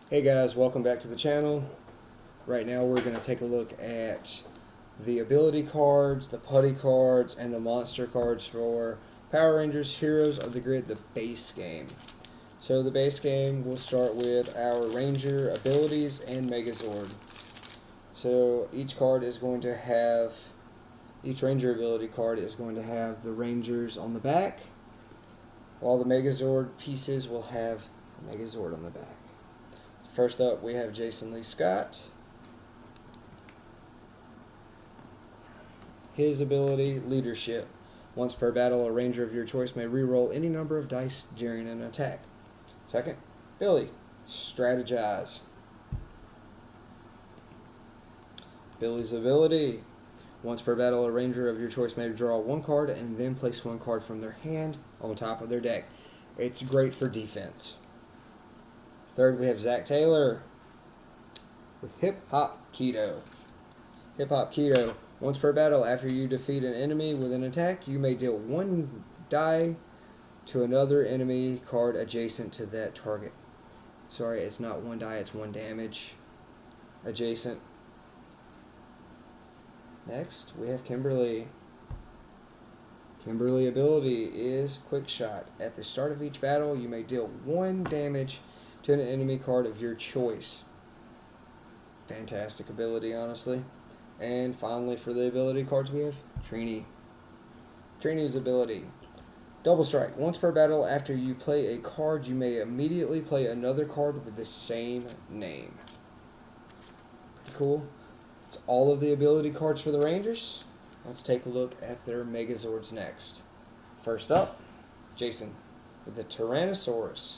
Hey guys, welcome back to the channel. Right now we're going to take a look at the ability cards, the putty cards, and the monster cards for Power Rangers Heroes of the Grid, the base game. So the base game, we'll start with our Ranger abilities and Megazord. So each Ranger ability card is going to have the Rangers on the back, while the Megazord pieces will have the Megazord on the back. First up, we have Jason Lee Scott. His ability, Leadership. Once per battle, a ranger of your choice may re-roll any number of dice during an attack. Second, Billy, Strategize. Billy's ability. Once per battle, a ranger of your choice may draw one card and then place one card from their hand on top of their deck. It's great for defense. Third, we have Zach Taylor with Hip Hop Keto. Hip Hop Keto. Once per battle, after you defeat an enemy with an attack, you may deal one die to another enemy card adjacent to that target. Sorry, it's not one die, it's one damage adjacent. Next, we have Kimberly. Kimberly ability is Quick Shot. At the start of each battle, you may deal one damage to an enemy card of your choice. Fantastic ability, honestly. And finally, for the ability cards, we have Trini. Trini's ability. Double Strike. Once per battle, after you play a card, you may immediately play another card with the same name. Pretty cool. That's all of the ability cards for the Rangers. Let's take a look at their Megazords next. First up, Jason with the Tyrannosaurus.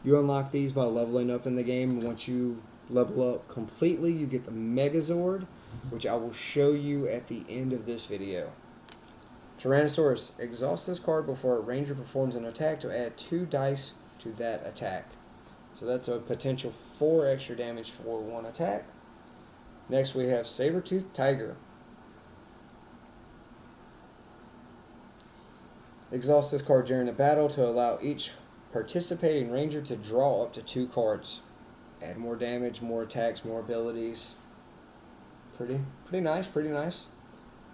You unlock these by leveling up in the game. Once you level up completely, you get the Megazord, which I will show you at the end of this video. Tyrannosaurus. Exhaust this card before a ranger performs an attack to add 2 dice to that attack. So that's a potential 4 extra damage for one attack. Next we have Saber-Tooth Tiger. Exhaust this card during a battle to allow each participating ranger to draw up to 2 cards. Add more damage, more attacks, more abilities. Pretty nice, pretty nice.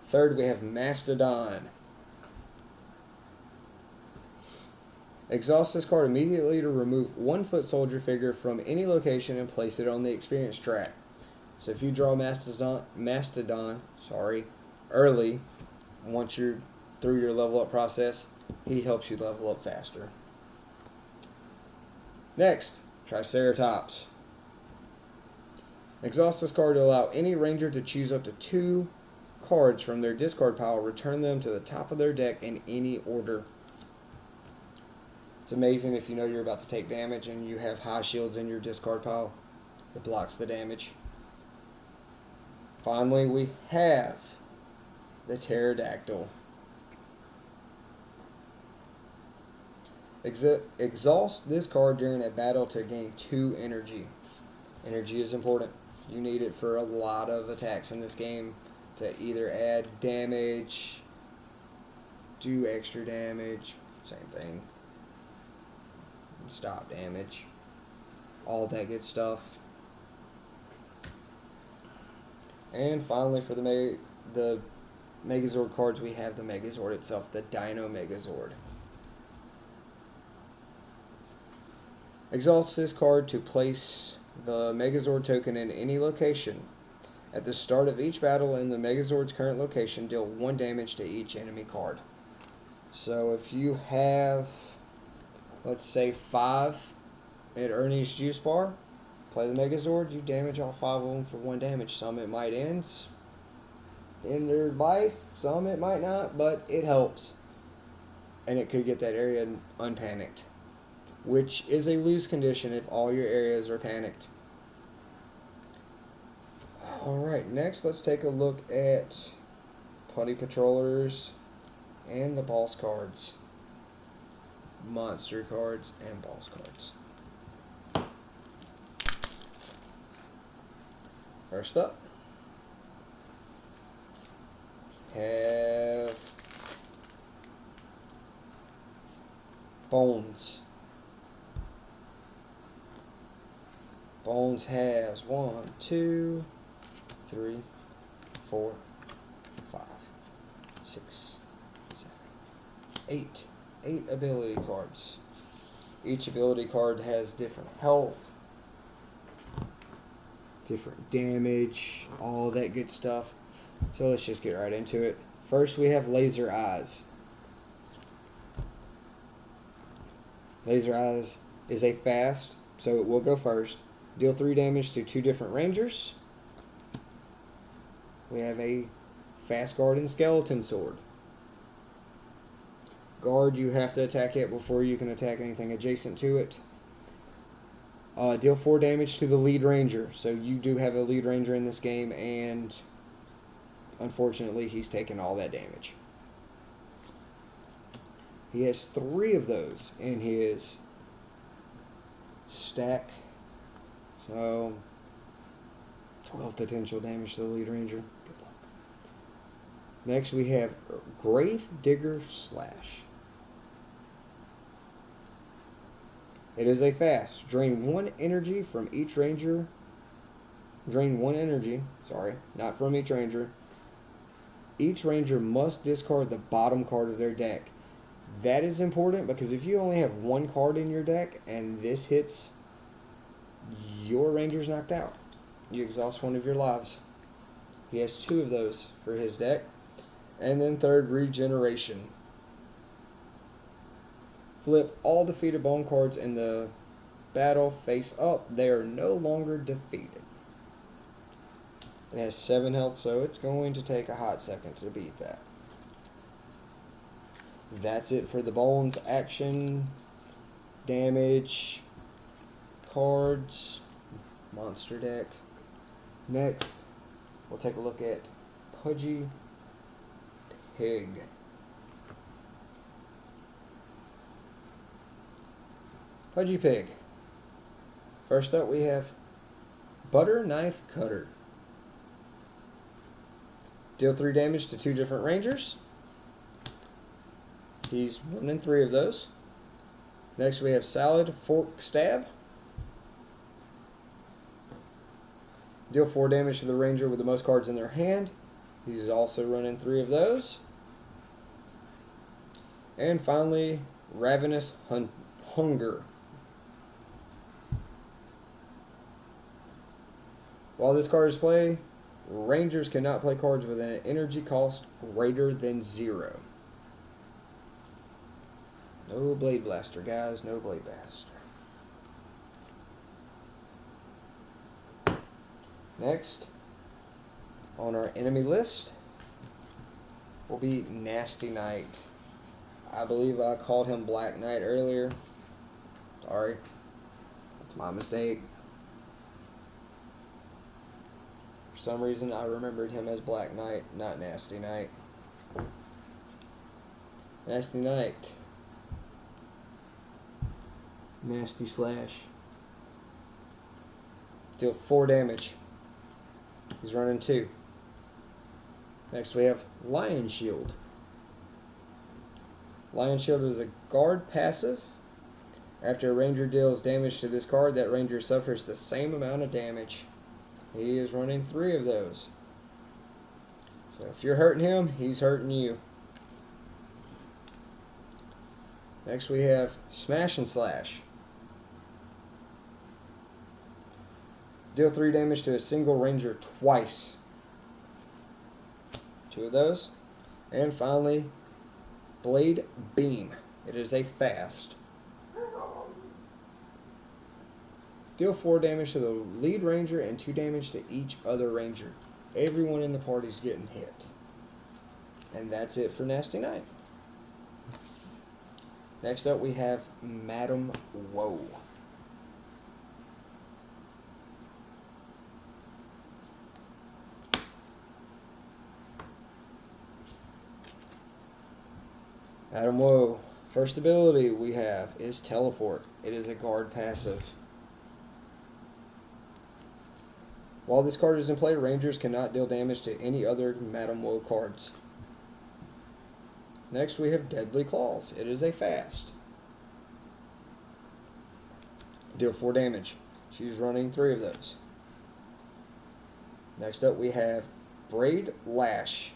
Third, we have Mastodon. Exhaust this card immediately to remove 1 foot soldier figure from any location and place it on the experience track. So if you draw Mastodon early, once you're through your level up process, he helps you level up faster. Next, Triceratops. Exhaust this card to allow any ranger to choose up to 2 cards from their discard pile, return them to the top of their deck in any order. It's amazing if you know you're about to take damage and you have high shields in your discard pile. It blocks the damage. Finally, we have the Pterodactyl. Exhaust this card during a battle to gain 2 energy. Energy is important. You need it for a lot of attacks in this game to either add damage, do extra damage, same thing, stop damage, all that good stuff. And finally, for the Megazord cards, we have the Megazord itself, the Dino Megazord. Exhaust this card to place the Megazord token in any location. At the start of each battle in the Megazord's current location, deal 1 damage to each enemy card. So if you have, let's say, 5 at Ernie's Juice Bar, play the Megazord, you damage all 5 of them for 1 damage. Some it might end in their life, some it might not, but it helps. And it could get that area unpanicked, which is a lose condition if all your areas are panicked. Alright, next let's take a look at Putty Patrollers and the Boss cards. Monster cards and Boss cards. First up, have Bones. Bones has 1, 2, 3, 4, 5, 6, 7, 8. 8 ability cards. Each ability card has different health, different damage, all that good stuff. So let's just get right into it. First, we have Laser Eyes. Laser Eyes is a fast, so it will go first. Deal 3 damage to 2 different rangers. We have a fast guard and skeleton sword. Guard, you have to attack it before you can attack anything adjacent to it. Deal 4 damage to the lead ranger. So you do have a lead ranger in this game, and unfortunately he's taken all that damage. He has 3 of those in his stack. So 12 potential damage to the lead ranger. Good luck. Next we have Grave Digger Slash. It is a fast. Drain 1 energy from each ranger. Drain 1 energy, not from each ranger. Each ranger must discard the bottom card of their deck. That is important because if you only have 1 card in your deck and this hits, your ranger's knocked out. You exhaust 1 of your lives. He has 2 of those for his deck. And then third, Regeneration. Flip all defeated bone cards in the battle face up. They are no longer defeated. It has 7 health, so it's going to take a hot second to beat that. That's it for the Bones action, damage, cards, monster deck. Next, we'll take a look at Pudgy Pig. Pudgy Pig. First up, we have Butter Knife Cutter. Deal 3 damage to 2 different rangers. He's running 3 of those. Next, we have Salad Fork Stab. Deal 4 damage to the ranger with the most cards in their hand. He's also running 3 of those. And finally, Ravenous Hunger. While this card is played, rangers cannot play cards with an energy cost greater than 0. No Blade Blaster, guys. No Blade Blaster. Next, on our enemy list, will be Nasty Knight. I believe I called him Black Knight earlier. Sorry. That's my mistake. For some reason, I remembered him as Black Knight, not Nasty Knight. Nasty Knight. Nasty Slash. Deal 4 damage. He's running 2. Next we have Lion Shield. Lion Shield is a guard passive. After a ranger deals damage to this card, that ranger suffers the same amount of damage. He is running 3 of those. So if you're hurting him, he's hurting you. Next we have Smash and Slash. Deal 3 damage to a single ranger twice. 2 of those. And finally, Blade Beam. It is a fast. Deal 4 damage to the lead ranger and 2 damage to each other ranger. Everyone in the party is getting hit. And that's it for Nasty Knight. Next up we have Madam Woe. Madam Woe. First ability we have is Teleport. It is a guard passive. While this card is in play, rangers cannot deal damage to any other Madam Woe cards. Next we have Deadly Claws. It is a fast. Deal 4 damage. She's running 3 of those. Next up we have Braid Lash.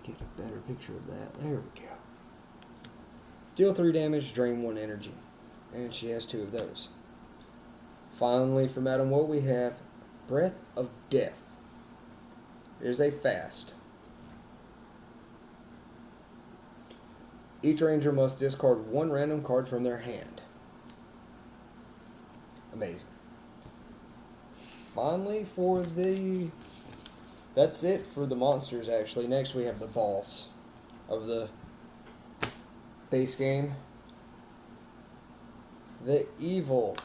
Get a better picture of that. There we go. Deal 3 damage, drain 1 energy. And she has 2 of those. Finally, for Madam Woe, we have Breath of Death. It is a fast. Each ranger must discard 1 random card from their hand. Amazing. Finally, that's it for the monsters, actually. Next, we have the boss of the base game. The evil,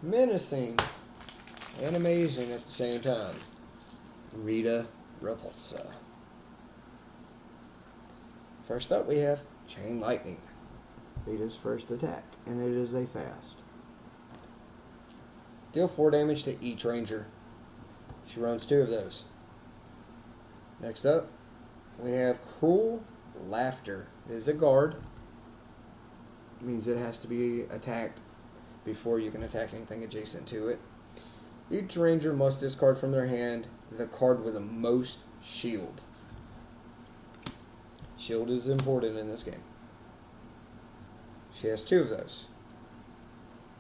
menacing, and amazing at the same time, Rita Repulsa. First up, we have Chain Lightning. Rita's first attack, and it is a fast. Deal 4 damage to each ranger. She runs 2 of those. Next up, we have Cruel Laughter. It is a guard. It means it has to be attacked before you can attack anything adjacent to it. Each ranger must discard from their hand the card with the most shield. Shield is important in this game. She has 2 of those.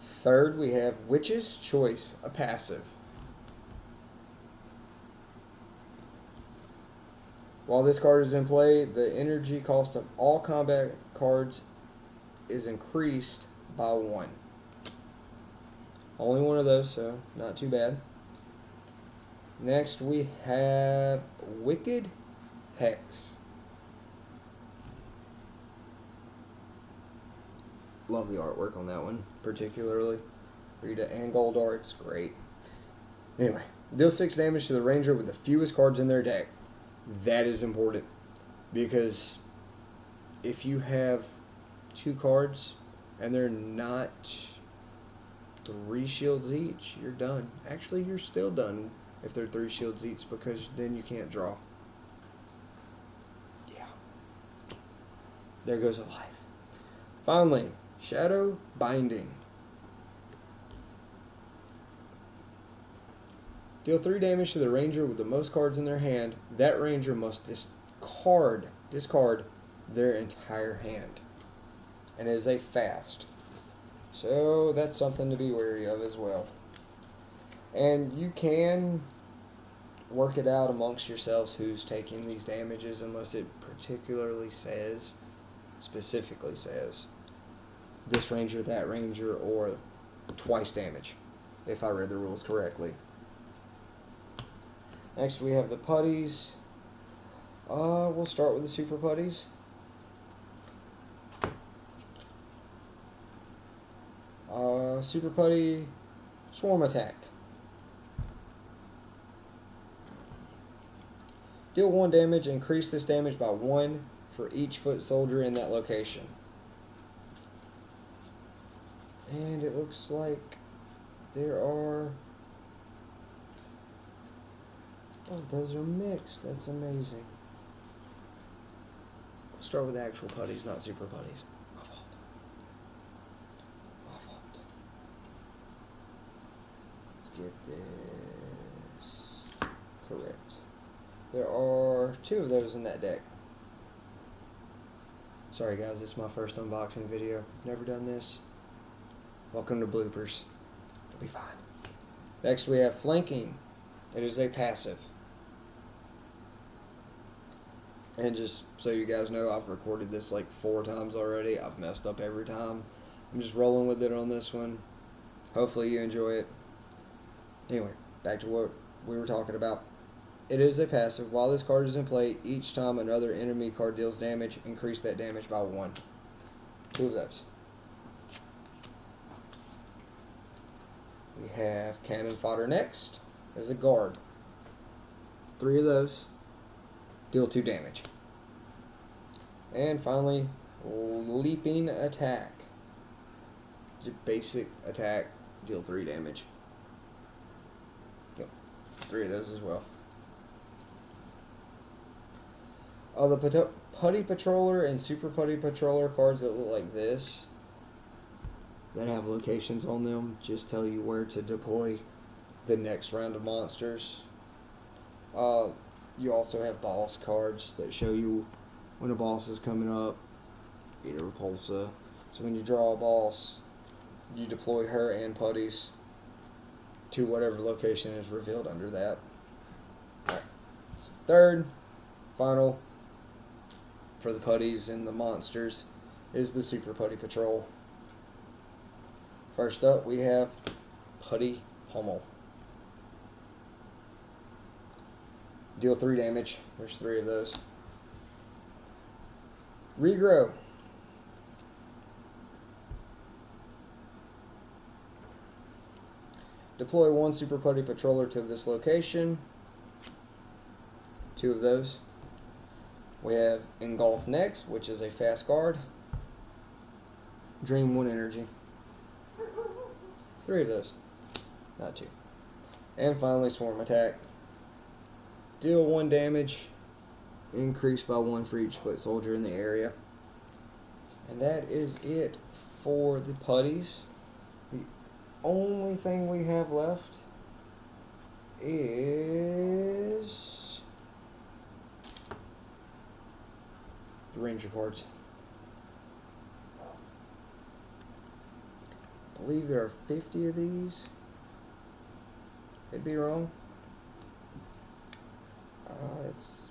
Third, we have Witch's Choice, a passive. While this card is in play, the energy cost of all combat cards is increased by 1. Only 1 of those, so not too bad. Next, we have Wicked Hex. Love the artwork on that one, particularly. Rita and gold art's great. Anyway, deal 6 damage to the ranger with the fewest cards in their deck. That is important, because if you have 2 cards and they're not 3 shields each, you're done. Actually, you're still done if they're 3 shields each, because then you can't draw. Yeah. There goes a life. Finally, Shadow Binding. Deal 3 damage to the ranger with the most cards in their hand. That ranger must discard their entire hand. And it is a fast. So that's something to be wary of as well. And you can work it out amongst yourselves who's taking these damages, unless it specifically says this ranger, that ranger, or twice damage, if I read the rules correctly. Next we have the putties. We'll start with the super putties. Super putty, Swarm Attack. Deal 1 damage, increase this damage by 1 for each foot soldier in that location. And it looks like there are... Oh, those are mixed. That's amazing. We'll start with the actual putties, not super putties. My fault. Let's get this correct. There are 2 of those in that deck. Sorry guys, it's my first unboxing video. Never done this. Welcome to bloopers. It'll be fine. Next we have Flanking. It is a passive. And just so you guys know, I've recorded this like 4 times already. I've messed up every time. I'm just rolling with it on this one. Hopefully you enjoy it. Anyway, back to what we were talking about. It is a passive. While this card is in play, each time another enemy card deals damage, increase that damage by 1. 2 of those. We have Cannon Fodder next. There's a guard. 3 of those. Deal 2 damage. And finally, Leaping Attack. Basic attack, deal 3 damage. Yep, 3 of those as well. The Putty Patroller and Super Putty Patroller cards that look like this that have locations on them just tell you where to deploy the next round of monsters. You also have boss cards that show you when a boss is coming up, either Repulsa. So when you draw a boss, you deploy her and putties to whatever location is revealed under that. Alright. So third, final, for the putties and the monsters, is the Super Putty Patrol. First up, we have Putty Pummel. Deal 3 damage. There's 3 of those. Regrow. Deploy 1 Super Putty Patroller to this location. 2 of those. We have Engulf next, which is a fast card. Drain 1 energy. 3 of those. Not 2. And finally, Swarm Attack. Deal 1 damage. Increase by 1 for each foot soldier in the area. And that is it for the putties. The only thing we have left is the Ranger cards. I believe there are 50 of these. Could be wrong. It's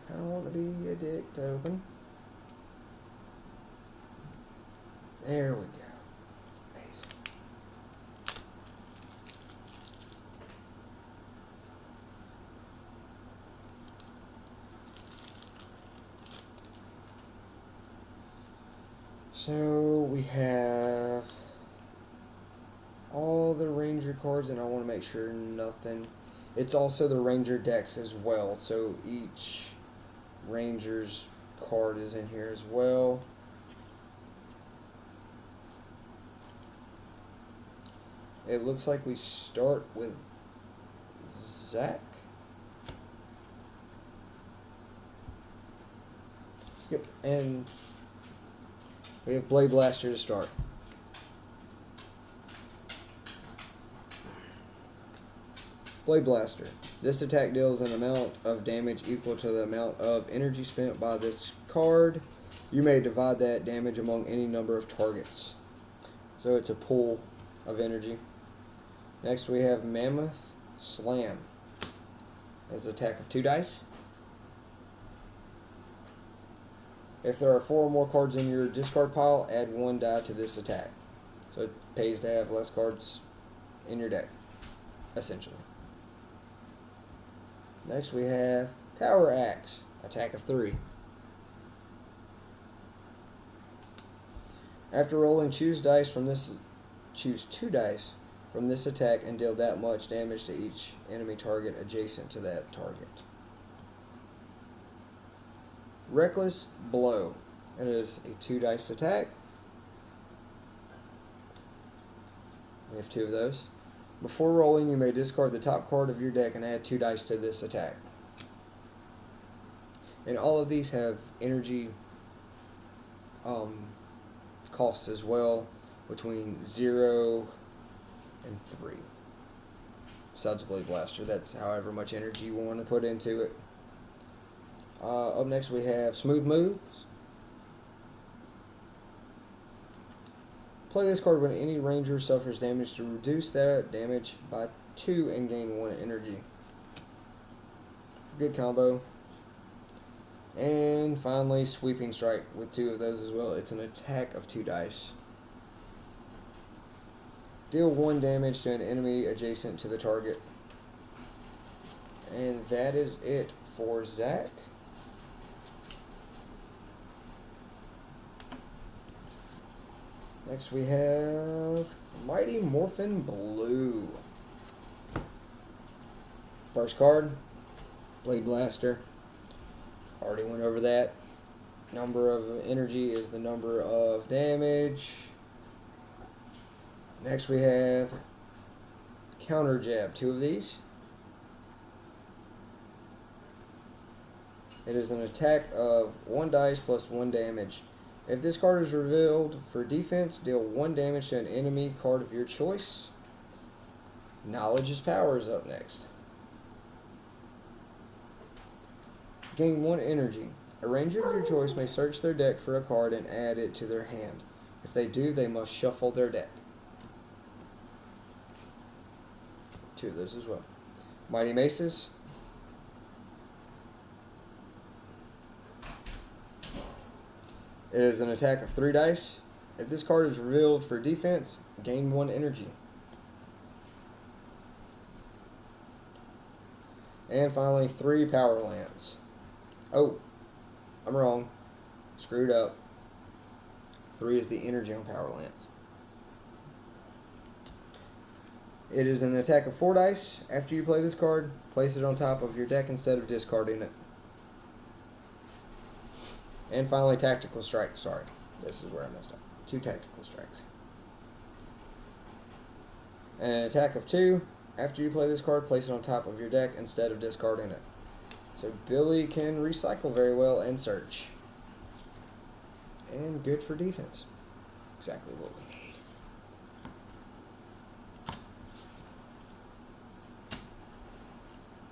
kind of want to be a dick to open. There we go. Amazing. So we have all the Ranger cards, and I want to make sure nothing. It's also the Ranger decks as well, so each Ranger's card is in here as well. It looks like we start with Zach. Yep, and we have Blade Blaster to start. Blade Blaster. This attack deals an amount of damage equal to the amount of energy spent by this card. You may divide that damage among any number of targets. So it's a pool of energy. Next we have Mammoth Slam. As an attack of 2 dice. If there are 4 or more cards in your discard pile, add 1 die to this attack. So it pays to have less cards in your deck, essentially. Next we have Power Axe, attack of 3. After rolling, choose 2 dice from this attack and deal that much damage to each enemy target adjacent to that target. Reckless Blow. It is a 2 dice attack. We have 2 of those. Before rolling, you may discard the top card of your deck and add 2 dice to this attack. And all of these have energy costs as well, between 0 and 3. Besides Blade Blaster, that's however much energy you want to put into it. Up next we have Smooth Moves. Play this card when any ranger suffers damage to reduce that damage by 2 and gain 1 energy. Good combo. And finally, Sweeping Strike with 2 of those as well. It's an attack of 2 dice. Deal 1 damage to an enemy adjacent to the target. And that is it for Zach. Next we have Mighty Morphin Blue. First card, Blade Blaster. Already went over that. Number of energy is the number of damage. Next we have Counter Jab, 2 of these. It is an attack of 1 dice plus 1 damage. If this card is revealed for defense, deal 1 damage to an enemy card of your choice. Knowledge is Power is up next. Gain 1 energy. A ranger of your choice may search their deck for a card and add it to their hand. If they do, they must shuffle their deck. 2 of those as well. Mighty Maces. It is an attack of 3 dice. If this card is revealed for defense, gain 1 energy. And finally, 3 Power Lands. Oh, I'm wrong. Screwed up. 3 is the energy on Power Lands. It is an attack of 4 dice. After you play this card, place it on top of your deck instead of discarding it. And finally, Tactical Strike. Sorry, this is where I messed up. 2 Tactical Strikes. An attack of 2. After you play this card, place it on top of your deck instead of discarding it. So Billy can recycle very well and search. And good for defense. Exactly what we need.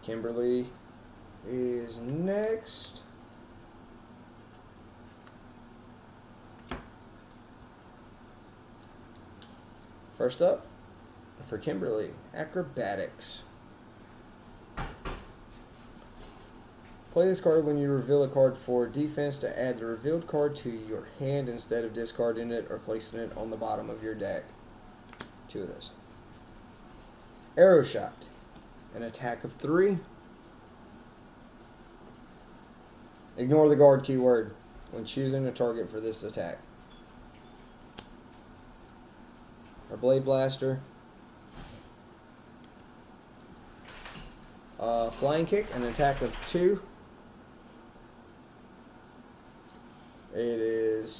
Kimberly is next. First up, for Kimberly, Acrobatics. Play this card when you reveal a card for defense to add the revealed card to your hand instead of discarding it or placing it on the bottom of your deck. 2 of those. Arrow Shot, an attack of 3. Ignore the guard keyword when choosing a target for this attack. Our Blade Blaster. Flying Kick, an attack of 2. It is